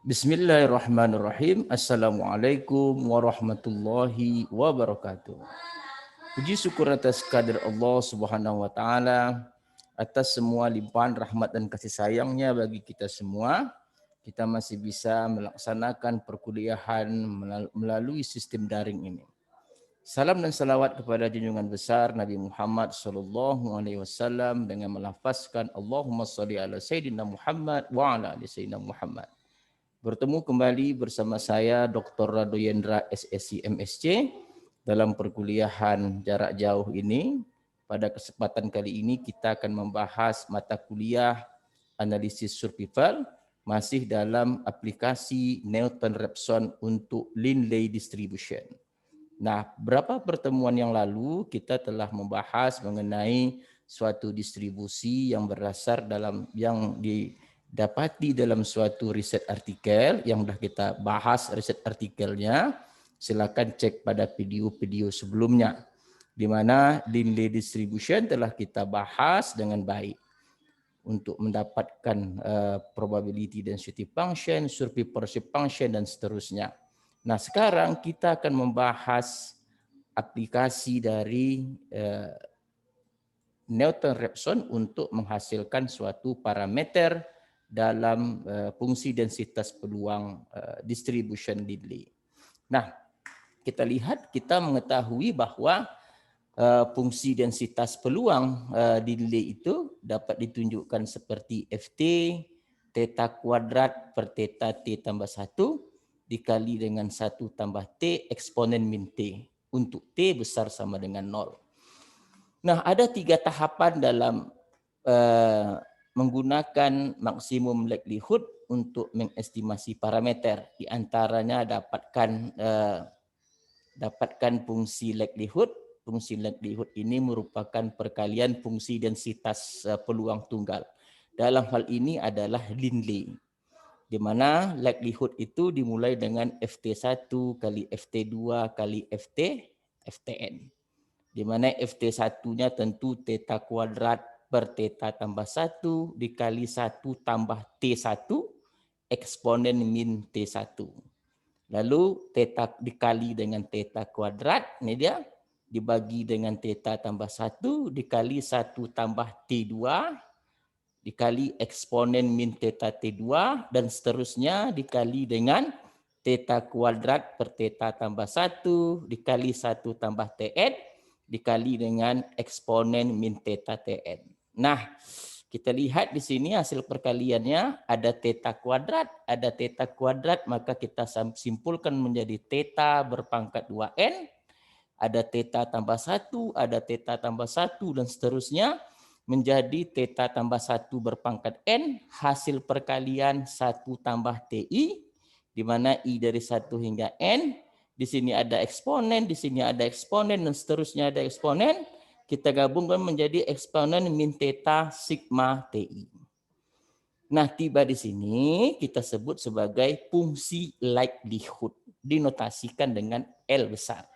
Bismillahirrahmanirrahim. Assalamualaikum warahmatullahi wabarakatuh. Puji syukur atas kehadirat Allah Subhanahu wa taala atas semua limpahan rahmat dan kasih sayangnya bagi kita semua. Kita masih bisa melaksanakan perkuliahan melalui sistem daring ini. Salam dan salawat kepada junjungan besar Nabi Muhammad sallallahu alaihi wasallam dengan melafazkan Allahumma shalli ala sayyidina Muhammad wa ala ali sayyidina Muhammad. Bertemu kembali bersama saya Dr. Rado Yendra SSC MSc dalam perkuliahan jarak jauh ini. Pada kesempatan kali ini kita akan membahas mata kuliah analisis survival masih dalam aplikasi Newton-Raphson untuk Linley Distribution. Nah, beberapa pertemuan yang lalu kita telah membahas mengenai suatu distribusi yang berdasar dalam yang didapati dalam suatu riset artikel yang sudah kita bahas riset artikelnya. Silakan cek pada video-video sebelumnya di mana Linley distribution telah kita bahas dengan baik untuk mendapatkan probability density function, survivorship function dan seterusnya. Nah, sekarang kita akan membahas aplikasi dari Newton-Raphson untuk menghasilkan suatu parameter dalam fungsi densitas peluang distribution Linley. Nah, kita lihat, kita mengetahui bahwa fungsi densitas peluang Linley itu dapat ditunjukkan seperti Ft theta kuadrat per theta t tambah 1 dikali dengan 1 tambah T eksponen min T untuk T besar sama dengan 0. Nah, ada 3 tahapan dalam menggunakan maksimum likelihood untuk mengestimasi parameter. Di antaranya dapatkan fungsi likelihood. Fungsi likelihood ini merupakan perkalian fungsi densitas peluang tunggal. Dalam hal ini adalah Linley, di mana likelihood itu dimulai dengan Ft1 kali Ft2 kali Ftn. Di mana Ft1-nya tentu theta kuadrat per theta tambah 1 dikali 1 tambah T1 eksponen min T1. Lalu theta dikali dengan theta kuadrat, ini dia, dibagi dengan theta tambah 1 dikali 1 tambah T2 dikali eksponen min theta T2 dan seterusnya dikali dengan theta kuadrat per theta tambah 1 dikali 1 tambah Tn dikali dengan eksponen min theta Tn. Nah, kita lihat di sini hasil perkaliannya ada theta kuadrat, maka kita simpulkan menjadi theta berpangkat 2n, ada theta tambah 1, ada theta tambah 1 dan seterusnya menjadi theta tambah 1 berpangkat n, hasil perkalian 1 tambah ti, di mana i dari 1 hingga n, di sini ada eksponen, di sini ada eksponen, dan seterusnya ada eksponen, kita gabungkan menjadi eksponen min theta sigma ti. Nah, tiba di sini kita sebut sebagai fungsi likelihood, dinotasikan dengan L besar.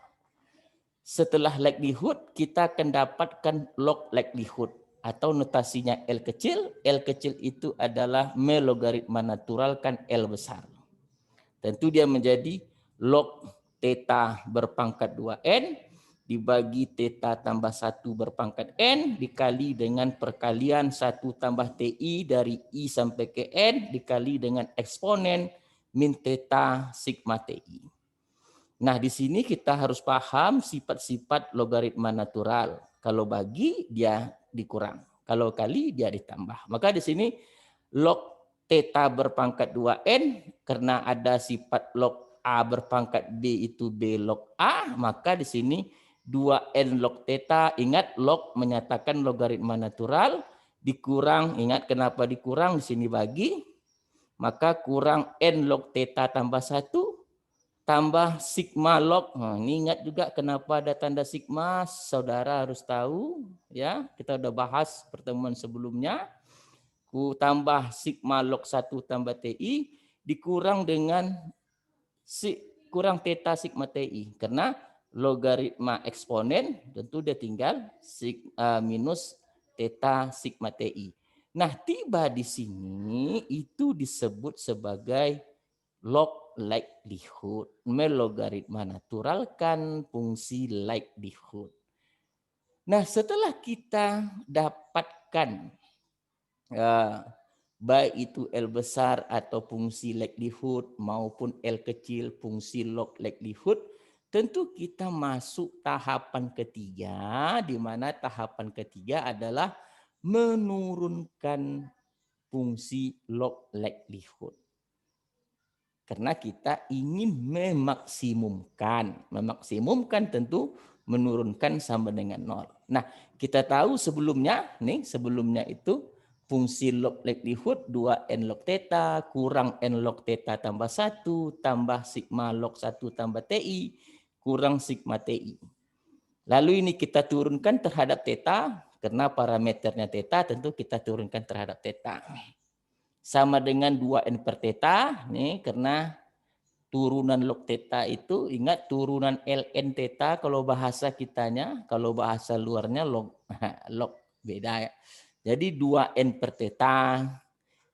Setelah likelihood, kita akan dapatkan log likelihood atau notasinya L kecil. L kecil itu adalah melogaritma naturalkan L besar. Tentu dia menjadi log theta berpangkat 2n dibagi theta tambah 1 berpangkat n dikali dengan perkalian 1 tambah ti dari i sampai ke n dikali dengan eksponen min theta sigma ti. Nah, di sini kita harus paham sifat-sifat logaritma natural. Kalau bagi, dia dikurang. Kalau kali, dia ditambah. Maka di sini log theta berpangkat 2n, karena ada sifat log A berpangkat B itu B log A, maka di sini 2n log theta, ingat log menyatakan logaritma natural, dikurang, ingat kenapa dikurang, di sini bagi, maka kurang n log theta tambah 1, tambah sigma log. Nah, ini ingat juga kenapa ada tanda sigma, saudara harus tahu ya. Kita udah bahas pertemuan sebelumnya. Ku tambah sigma log 1 tambah ti dikurang dengan kurang theta sigma ti karena logaritma eksponen tentu dia tinggal minus theta sigma ti. Nah, tiba di sini itu disebut sebagai log likelihood, melogaritma naturalkan fungsi likelihood. Nah, setelah kita dapatkan baik itu L besar atau fungsi likelihood maupun L kecil fungsi log likelihood, tentu kita masuk tahapan ketiga, di mana tahapan ketiga adalah menurunkan fungsi log likelihood. Karena kita ingin memaksimumkan tentu menurunkan sama dengan 0. Nah, kita tahu sebelumnya itu fungsi log likelihood 2n log theta kurang n log theta tambah 1 tambah sigma log 1 tambah TI kurang sigma TI. Lalu ini kita turunkan terhadap theta, karena parameternya theta tentu kita turunkan terhadap theta. Sama dengan 2n per theta, nih karena turunan log theta itu, ingat turunan ln theta kalau bahasa kitanya, kalau bahasa luarnya log beda ya. Jadi 2n per theta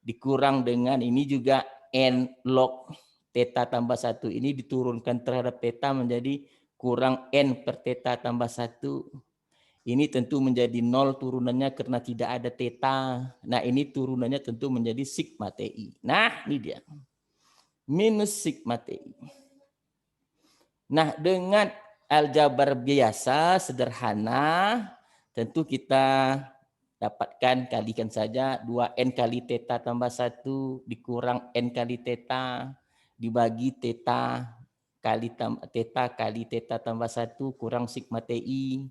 dikurang dengan ini juga n log theta tambah 1 ini diturunkan terhadap theta menjadi kurang n per theta tambah 1. Ini tentu menjadi 0 turunannya karena tidak ada theta. Nah, ini turunannya tentu menjadi sigma TI. Nah, ini dia. Minus sigma TI. Nah, dengan aljabar biasa sederhana, tentu kita dapatkan, kalikan saja 2n kali theta tambah 1 dikurang n kali theta dibagi theta kali theta tambah 1 kurang sigma TI.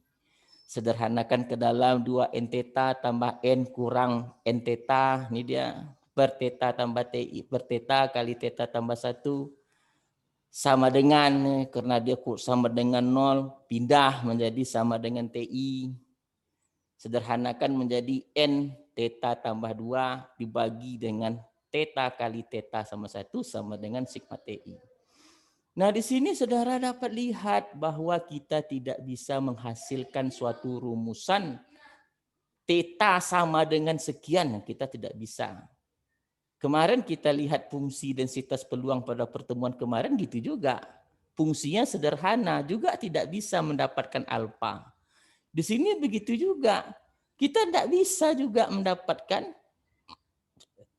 Sederhanakan ke dalam 2n theta tambah n kurang n theta, ini dia, per theta tambah TI per theta kali theta tambah 1 sama dengan, karena dia sama dengan 0, pindah menjadi sama dengan TI. Sederhanakan menjadi n theta tambah 2 dibagi dengan theta kali theta sama 1 sama dengan sigma TI. Nah, di sini saudara dapat lihat bahwa kita tidak bisa menghasilkan suatu rumusan theta sama dengan sekian, kita tidak bisa. Kemarin kita lihat fungsi densitas peluang pada pertemuan kemarin gitu juga. Fungsinya sederhana, juga tidak bisa mendapatkan alfa. Di sini begitu juga. Kita tidak bisa juga mendapatkan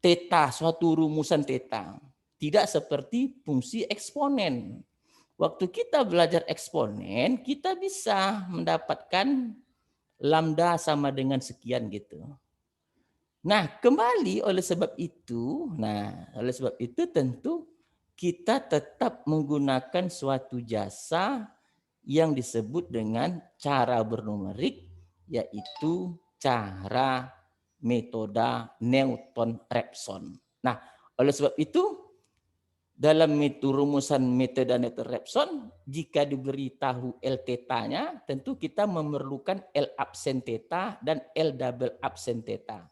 theta, suatu rumusan theta. Tidak seperti fungsi eksponen. Waktu kita belajar eksponen, kita bisa mendapatkan lambda sama dengan sekian gitu. Nah, kembali oleh sebab itu tentu kita tetap menggunakan suatu jasa yang disebut dengan cara bernumerik, yaitu cara metode Newton-Raphson. Nah, oleh sebab itu dalam rumusan metode Newton-Raphson, jika diberitahu L theta-nya, tentu kita memerlukan L absen theta dan L double absen theta.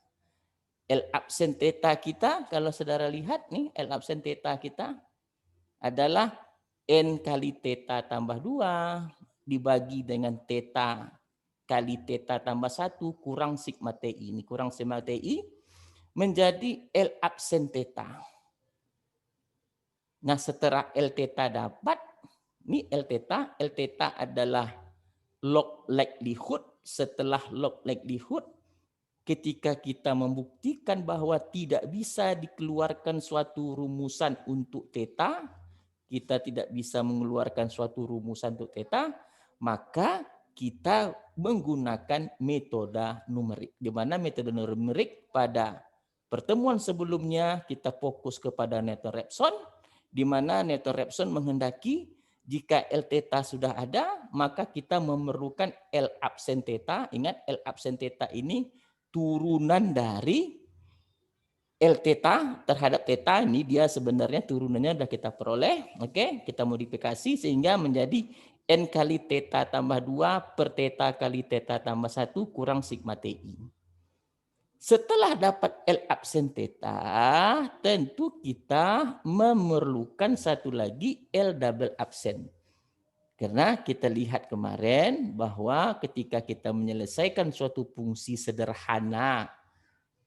L absen theta kita, kalau saudara lihat nih, L absen theta kita adalah N kali theta tambah 2 dibagi dengan theta kali theta tambah 1 kurang sigma TI. Ini kurang sigma TI menjadi L absen theta. Nah, setelah L theta dapat, ini L theta adalah log likelihood. Setelah log likelihood, ketika kita membuktikan bahwa tidak bisa dikeluarkan suatu rumusan untuk theta, kita tidak bisa mengeluarkan suatu rumusan untuk theta, maka kita menggunakan metode numerik. Di mana metode numerik pada pertemuan sebelumnya kita fokus kepada Newton-Raphson, di mana Newton-Raphson menghendaki jika L theta sudah ada, maka kita memerlukan L absen theta. Ingat, L absen theta ini turunan dari L theta terhadap theta, ini dia sebenarnya turunannya sudah kita peroleh. Oke, kita modifikasi sehingga menjadi N kali theta tambah 2 per theta kali theta tambah 1 kurang sigma TI. Setelah dapat L absen theta, tentu kita memerlukan satu lagi L double absen. Karena kita lihat kemarin bahwa ketika kita menyelesaikan suatu fungsi sederhana,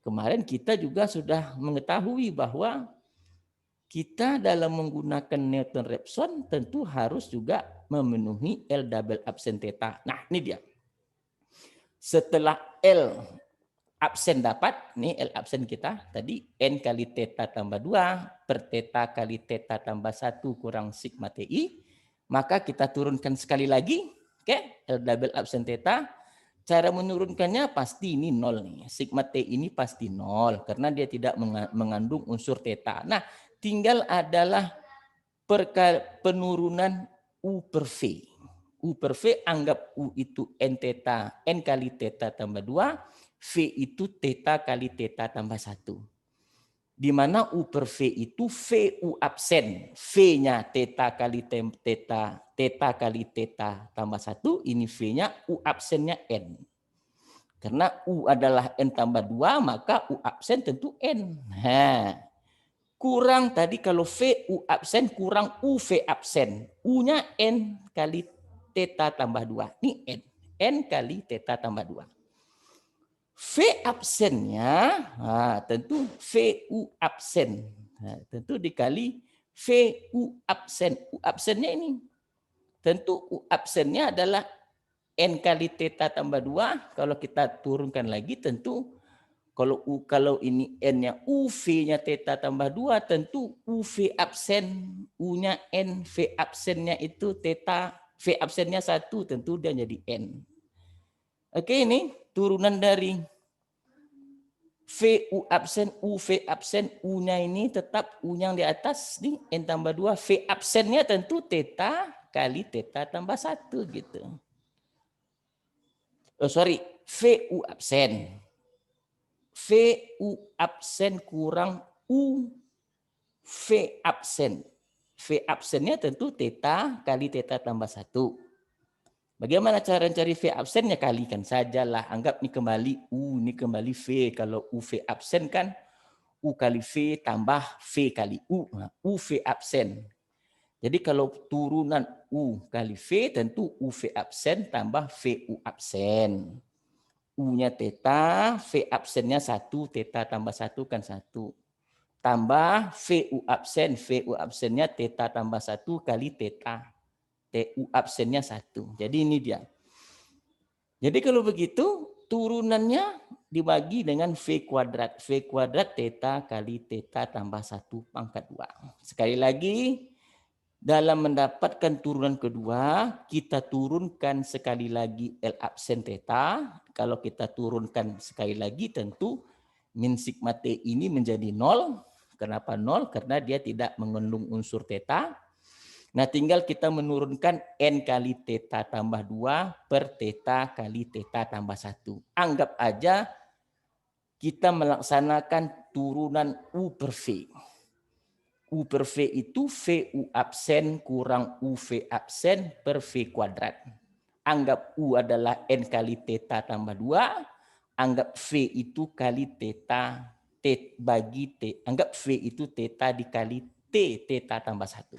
kemarin kita juga sudah mengetahui bahwa kita dalam menggunakan Newton-Raphson tentu harus juga memenuhi L double absen theta. Nah, ini dia. Setelah L absen dapat, nih L absen kita tadi N kali theta tambah 2 per theta kali theta tambah 1 kurang sigma TI, maka kita turunkan sekali lagi, oke, L double absen theta. Cara menurunkannya pasti ini 0 nih. Sigma T ini pasti 0 karena dia tidak mengandung unsur theta. Nah, tinggal adalah penurunan U per V. U per V anggap U itu N theta, N kali theta tambah 2, V itu theta kali theta tambah 1. Di mana U per V itu VU absen. V-nya theta kali theta, theta kali theta tambah 1, ini V-nya, U absennya N. Karena U adalah N tambah 2, maka U absen tentu N. Nah, kurang tadi kalau V U absen kurang UV absen. U-nya N kali theta tambah 2. Ini N. N kali theta tambah 2. V absennya, nah, tentu VU absen. Nah, tentu dikali VU absen. U absennya ini. Tentu U absennya adalah N kali theta tambah 2, kalau kita turunkan lagi tentu kalau ini N-nya UV-nya theta tambah 2, tentu UV absen, U-nya N, V absennya itu theta, V absennya 1, tentu dia jadi N. Oke, ini turunan dari VU absen, UV absen, U-nya ini tetap U-nya yang di atas, nih N tambah 2, V absennya tentu theta kali theta tambah 1 gitu. Oh, sorry, VU absen. VU absen kurang UV absen. V absennya tentu theta kali theta tambah 1. Bagaimana cara mencari V absennya? Kalikan sajalah. Anggap ini kembali U, ini kembali V. Kalau UV absen kan U kali V tambah V kali U. Nah, UV absen. Jadi kalau turunan U kali V tentu UV absen tambah VU absen. U-nya theta, V absennya 1, theta tambah 1 kan 1. Tambah VU absen, VU absennya theta tambah 1 kali theta. TU absennya 1. Jadi ini dia. Jadi kalau begitu turunannya dibagi dengan V kuadrat. V kuadrat theta kali theta tambah 1 pangkat 2. Sekali lagi, dalam mendapatkan turunan kedua, kita turunkan sekali lagi L absen theta. Kalau kita turunkan sekali lagi tentu min sigma T ini menjadi 0. Kenapa 0? Karena dia tidak mengandung unsur theta. Nah, tinggal kita menurunkan N kali theta tambah 2 per theta kali theta tambah 1. Anggap aja kita melaksanakan turunan U per V. U per V itu VU absen kurang UV absen per V kuadrat. Anggap U adalah N kali theta tambah 2. Anggap V itu kali theta T bagi T. Anggap V itu theta dikali T theta tambah 1.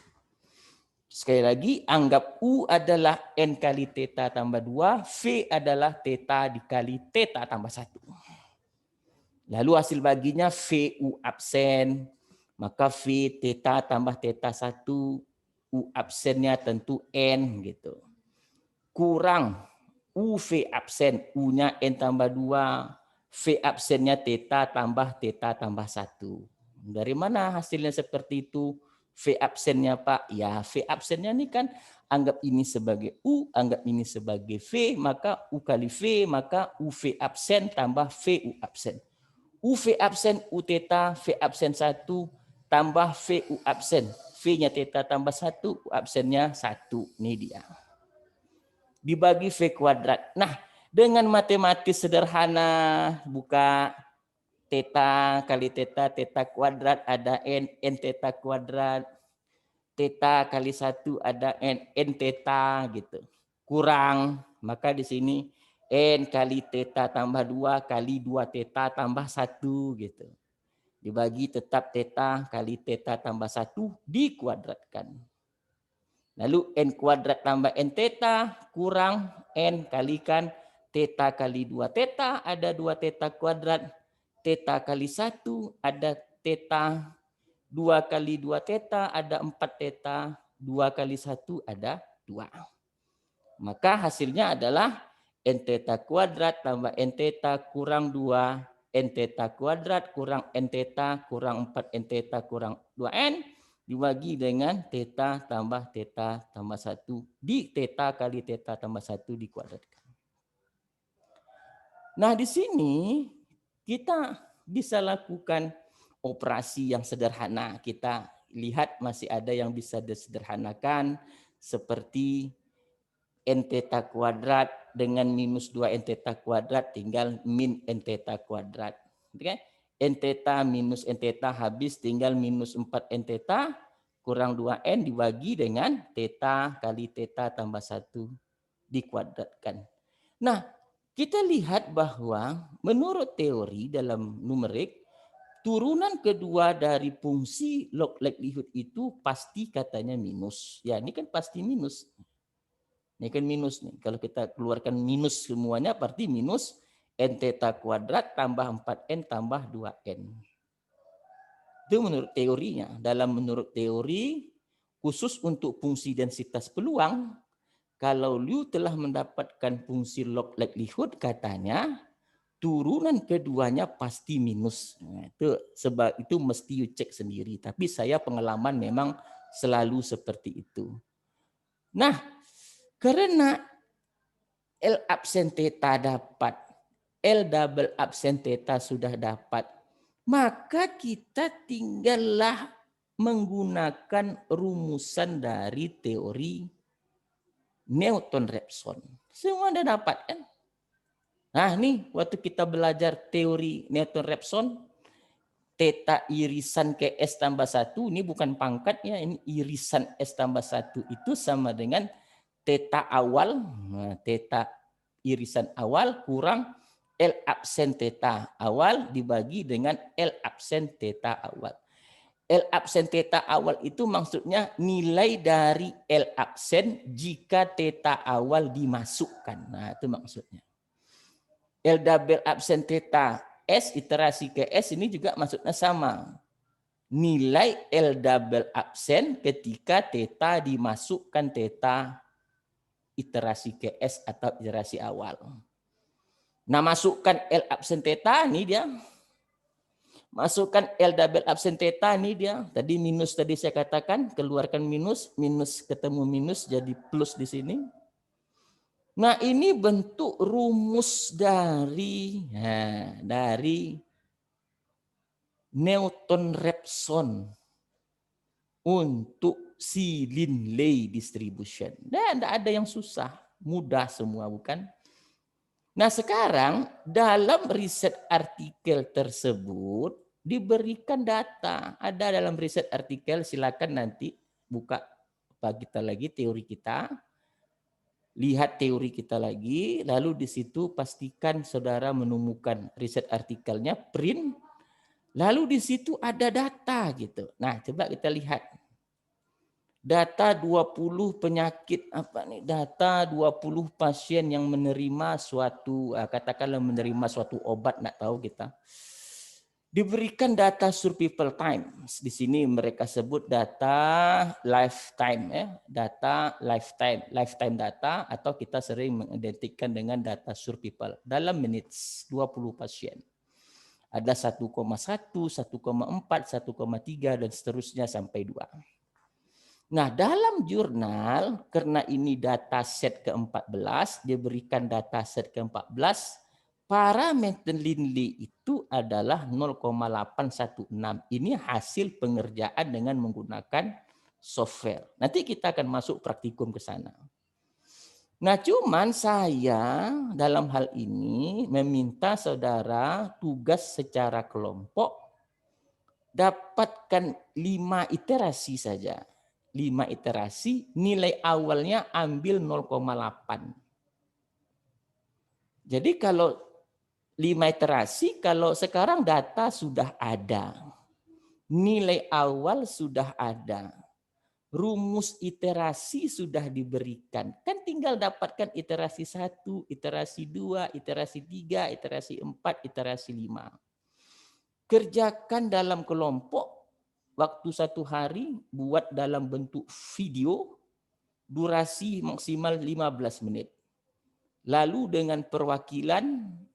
Sekali lagi, anggap U adalah N kali theta tambah 2, V adalah theta dikali theta tambah 1. Lalu hasil baginya VU absen, maka V theta tambah theta 1, U absennya tentu N gitu. Kurang UV absen, U-nya N tambah 2, V absennya theta tambah 1. Dari mana hasilnya seperti itu? V absennya Pak, ya V absennya ini kan anggap ini sebagai U, anggap ini sebagai V, maka U kali V, maka UV absen tambah VU absen. UV absen U theta, V absen 1, tambah VU absen. V-nya theta tambah 1, U absennya 1. Ini dia. Dibagi V kuadrat. Nah, dengan matematis sederhana, buka theta kali theta, theta kuadrat ada N, N theta kuadrat. Theta kali 1 ada N theta gitu. Kurang, maka di sini N kali theta tambah 2 kali 2 theta tambah 1 gitu. Dibagi tetap theta kali theta tambah 1 dikuadratkan. Lalu N kuadrat tambah N theta kurang N kalikan theta kali 2 theta, ada 2 theta kuadrat. Theta kali 1 ada theta 2 kali 2 theta ada 4 theta, 2 kali 1 ada 2. Maka hasilnya adalah n theta kuadrat tambah n theta kurang 2, n theta kuadrat kurang n theta kurang 4 n theta kurang 2n dibagi dengan theta tambah 1 di theta kali theta tambah 1 dikuadratkan. Nah, di sini kita bisa lakukan operasi yang sederhana. Kita lihat masih ada yang bisa disederhanakan seperti n theta kuadrat dengan minus 2 n theta kuadrat tinggal min n theta kuadrat. Oke? N theta minus n theta habis tinggal minus 4 n theta kurang 2n dibagi dengan theta kali theta tambah 1 dikuadratkan. Nah, kita lihat bahwa menurut teori dalam numerik, turunan kedua dari fungsi log likelihood itu pasti katanya minus. Ya, ini kan pasti minus. Ini kan minus nih. Kalau kita keluarkan minus semuanya berarti minus n theta kuadrat tambah 4n tambah 2n. Itu menurut teorinya. Menurut teori khusus untuk fungsi densitas peluang, kalau lu telah mendapatkan fungsi log likelihood katanya turunan keduanya pasti minus. Nah, itu sebab itu mesti you cek sendiri. Tapi saya pengalaman memang selalu seperti itu. Nah, karena L absen theta dapat, L double absen theta sudah dapat, maka kita tinggallah menggunakan rumusan dari teori Newton-Raphson. Semua Anda dapat kan? Nah, nih waktu kita belajar teori Newton-Raphson, theta irisan ke S tambah 1, ini bukan pangkatnya, ini irisan S tambah 1 itu sama dengan theta awal, nah, theta irisan awal kurang L absen theta awal dibagi dengan L absen theta awal. L absen theta awal itu maksudnya nilai dari L absen jika theta awal dimasukkan. Nah, itu maksudnya. L double absen theta S iterasi ke S ini juga maksudnya sama. Nilai L double absen ketika theta dimasukkan theta iterasi ke S atau iterasi awal. Nah, masukkan L absen theta ini dia. Masukkan L double absen theta ini dia. Tadi minus tadi saya katakan, keluarkan minus, minus ketemu minus jadi plus di sini. Nah, ini bentuk rumus dari Newton-Raphson untuk si Linley distribution. Dan tidak ada yang susah, mudah semua bukan? Nah, sekarang dalam riset artikel tersebut diberikan data. Ada dalam riset artikel, silakan nanti buka kita lagi teori kita. Lihat teori kita lagi, lalu di situ pastikan saudara menemukan riset artikelnya, print, lalu di situ ada data gitu. Nah, coba kita lihat. Data 20 penyakit apa nih? Data 20 pasien yang menerima suatu katakanlah menerima suatu obat, enggak tahu kita. Diberikan data survival time. Di sini mereka sebut data lifetime ya, data lifetime data atau kita sering mengidentikan dengan data survival dalam menit 20 pasien. Ada 1,1, 1,4, 1,3 dan seterusnya sampai 2. Nah, dalam jurnal, karena ini data set ke-14, diberikan data set ke-14, parameter Linley itu adalah 0,816. Ini hasil pengerjaan dengan menggunakan software. Nanti kita akan masuk praktikum ke sana. Nah, cuman saya dalam hal ini meminta saudara tugas secara kelompok dapatkan 5 iterasi saja. 5 iterasi, nilai awalnya ambil 0,8. Jadi kalau 5 iterasi, kalau sekarang data sudah ada. Nilai awal sudah ada. Rumus iterasi sudah diberikan. Kan tinggal dapatkan iterasi 1, iterasi 2, iterasi 3, iterasi 4, iterasi 5. Kerjakan dalam kelompok. waktu 1 hari buat dalam bentuk video, durasi maksimal 15 menit. Lalu dengan perwakilan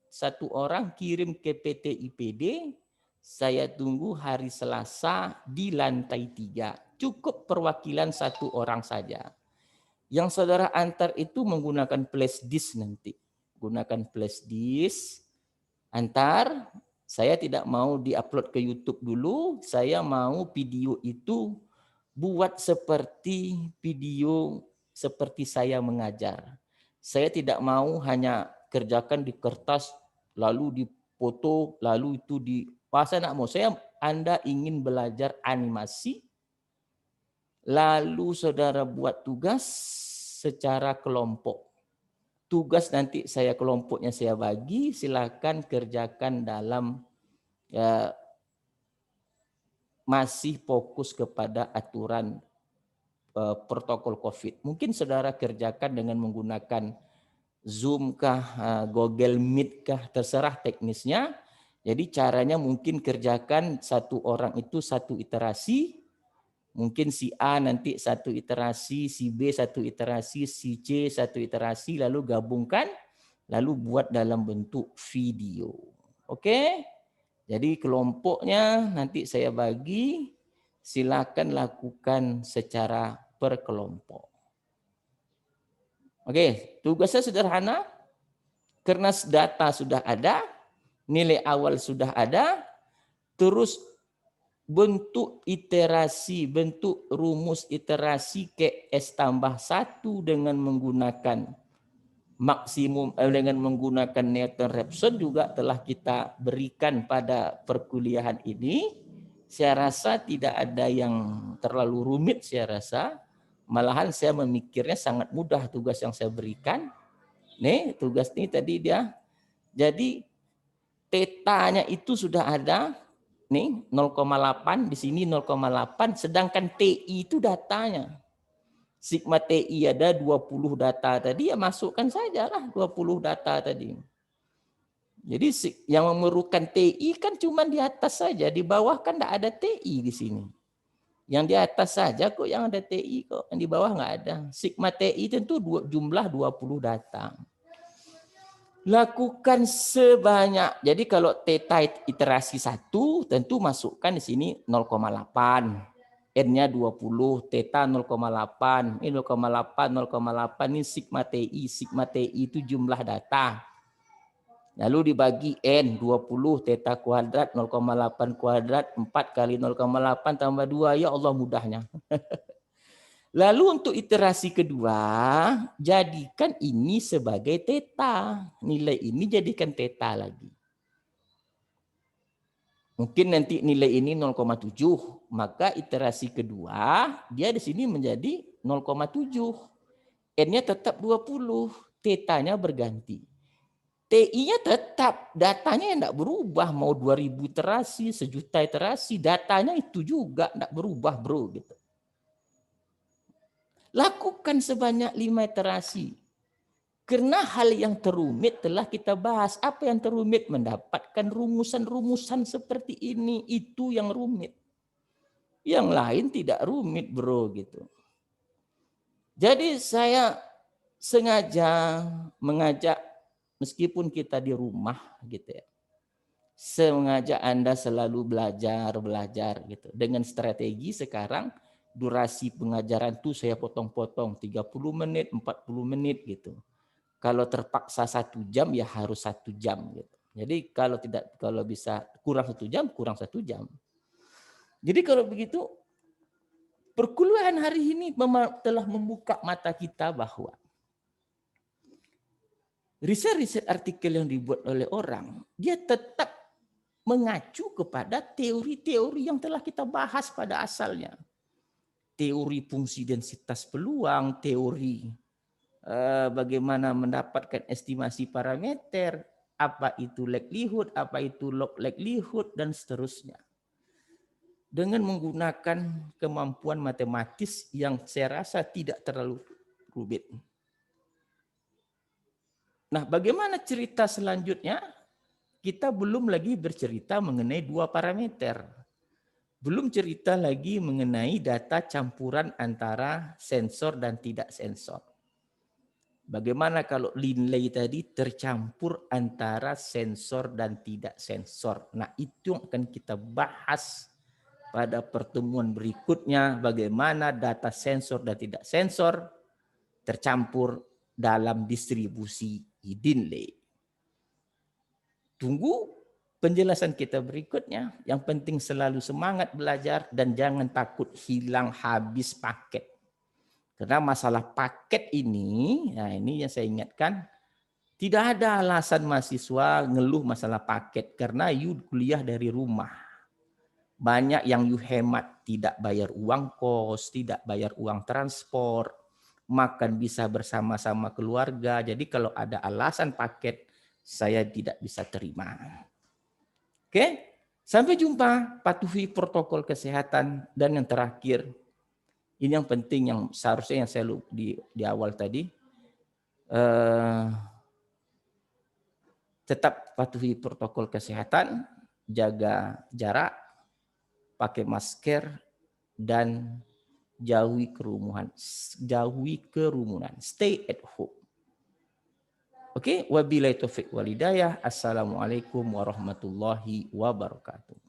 1 orang kirim ke PT IPD, saya tunggu hari Selasa di lantai 3. Cukup perwakilan 1 orang saja. Yang saudara antar itu menggunakan flash disk nanti. Gunakan flash disk, antar. Saya tidak mau diupload ke YouTube dulu, saya mau video itu buat seperti video seperti saya mengajar. Saya tidak mau hanya kerjakan di kertas, lalu dipoto, lalu itu di saya nak mau. Anda ingin belajar animasi, lalu saudara buat tugas secara kelompok. Tugas nanti kelompoknya saya bagi, silakan kerjakan dalam masih fokus kepada aturan protokol COVID. Mungkin saudara kerjakan dengan menggunakan Zoom kah, Google Meet kah, terserah teknisnya. Jadi caranya mungkin kerjakan 1 orang itu 1 iterasi. Mungkin si A nanti 1 iterasi, si B 1 iterasi, si C 1 iterasi, lalu gabungkan, lalu buat dalam bentuk video. Oke? Jadi kelompoknya nanti saya bagi, silakan lakukan secara per kelompok. Oke, tugasnya sederhana, karena data sudah ada, nilai awal sudah ada, terus bentuk iterasi, bentuk rumus iterasi KS tambah 1 dengan menggunakan maksimum, dengan menggunakan Newton Raphson juga telah kita berikan pada perkuliahan ini. Saya rasa tidak ada yang terlalu rumit, saya rasa. Malahan saya memikirnya sangat mudah tugas yang saya berikan. Nih, tugas ini tadi dia. Jadi tetanya itu sudah ada. Nih 0,8, di sini 0,8, sedangkan TI itu datanya. Sigma TI ada 20 data tadi, ya masukkan sajalah 20 data tadi. Jadi yang memerlukan TI kan cuma di atas saja, di bawah kan tidak ada TI di sini. Yang di atas saja kok yang ada TI kok, yang di bawah nggak ada. Sigma TI tentu jumlah 20 data. Lakukan sebanyak, jadi kalau theta iterasi 1 tentu masukkan di sini 0,8. N-nya 20, theta 0,8, ini 0,8, 0,8, ini sigma TI. Sigma TI itu jumlah data. Lalu dibagi N, 20, theta kuadrat, 0,8 kuadrat, 4 kali 0,8 tambah 2, ya Allah mudahnya. Lalu untuk iterasi kedua, jadikan ini sebagai theta. Nilai ini jadikan theta lagi. Mungkin nanti nilai ini 0,7, maka iterasi kedua, dia di sini menjadi 0,7. N-nya tetap 20, theta-nya berganti. TI-nya tetap, datanya yang tidak berubah, mau 2000 iterasi, 1.000.000 iterasi, datanya itu juga tidak berubah, bro. Gitu. Lakukan sebanyak 5 iterasi. Karena hal yang terumit telah kita bahas. Apa yang terumit? Mendapatkan rumusan-rumusan seperti ini. Itu yang rumit. Yang lain tidak rumit, bro. Gitu. Jadi saya sengaja mengajak, meskipun kita di rumah, gitu ya. Sengaja Anda selalu belajar gitu. Dengan strategi sekarang, durasi pengajaran tuh saya potong-potong 30 menit, 40 menit gitu. Kalau terpaksa 1 jam ya harus 1 jam gitu. Jadi kalau bisa kurang 1 jam, kurang 1 jam. Jadi kalau begitu perkuliahan hari ini telah membuka mata kita bahwa riset-riset artikel yang dibuat oleh orang, dia tetap mengacu kepada teori-teori yang telah kita bahas pada asalnya. Teori fungsi densitas peluang, teori bagaimana mendapatkan estimasi parameter, apa itu likelihood, apa itu log likelihood, dan seterusnya. Dengan menggunakan kemampuan matematis yang saya rasa tidak terlalu rumit. Nah, bagaimana cerita selanjutnya? Kita belum lagi bercerita mengenai 2 parameter. Belum cerita lagi mengenai data campuran antara sensor dan tidak sensor. Bagaimana kalau Linley tadi tercampur antara sensor dan tidak sensor. Nah, itu yang akan kita bahas pada pertemuan berikutnya, bagaimana data sensor dan tidak sensor tercampur dalam distribusi Linley. Tunggu penjelasan kita berikutnya. Yang penting selalu semangat belajar dan jangan takut hilang habis paket. Karena masalah paket ini, nah ini yang saya ingatkan, tidak ada alasan mahasiswa ngeluh masalah paket karena you kuliah dari rumah. Banyak yang you hemat, tidak bayar uang kos, tidak bayar uang transport, makan bisa bersama-sama keluarga. Jadi kalau ada alasan paket, saya tidak bisa terima. Oke, sampai jumpa. Patuhi protokol kesehatan. Dan yang terakhir, ini yang penting yang seharusnya yang saya di awal tadi, tetap patuhi protokol kesehatan, jaga jarak, pakai masker, dan jauhi kerumunan. Stay at home. Oke, wabillahi taufik wal hidayah. Assalamualaikum warahmatullahi wabarakatuh.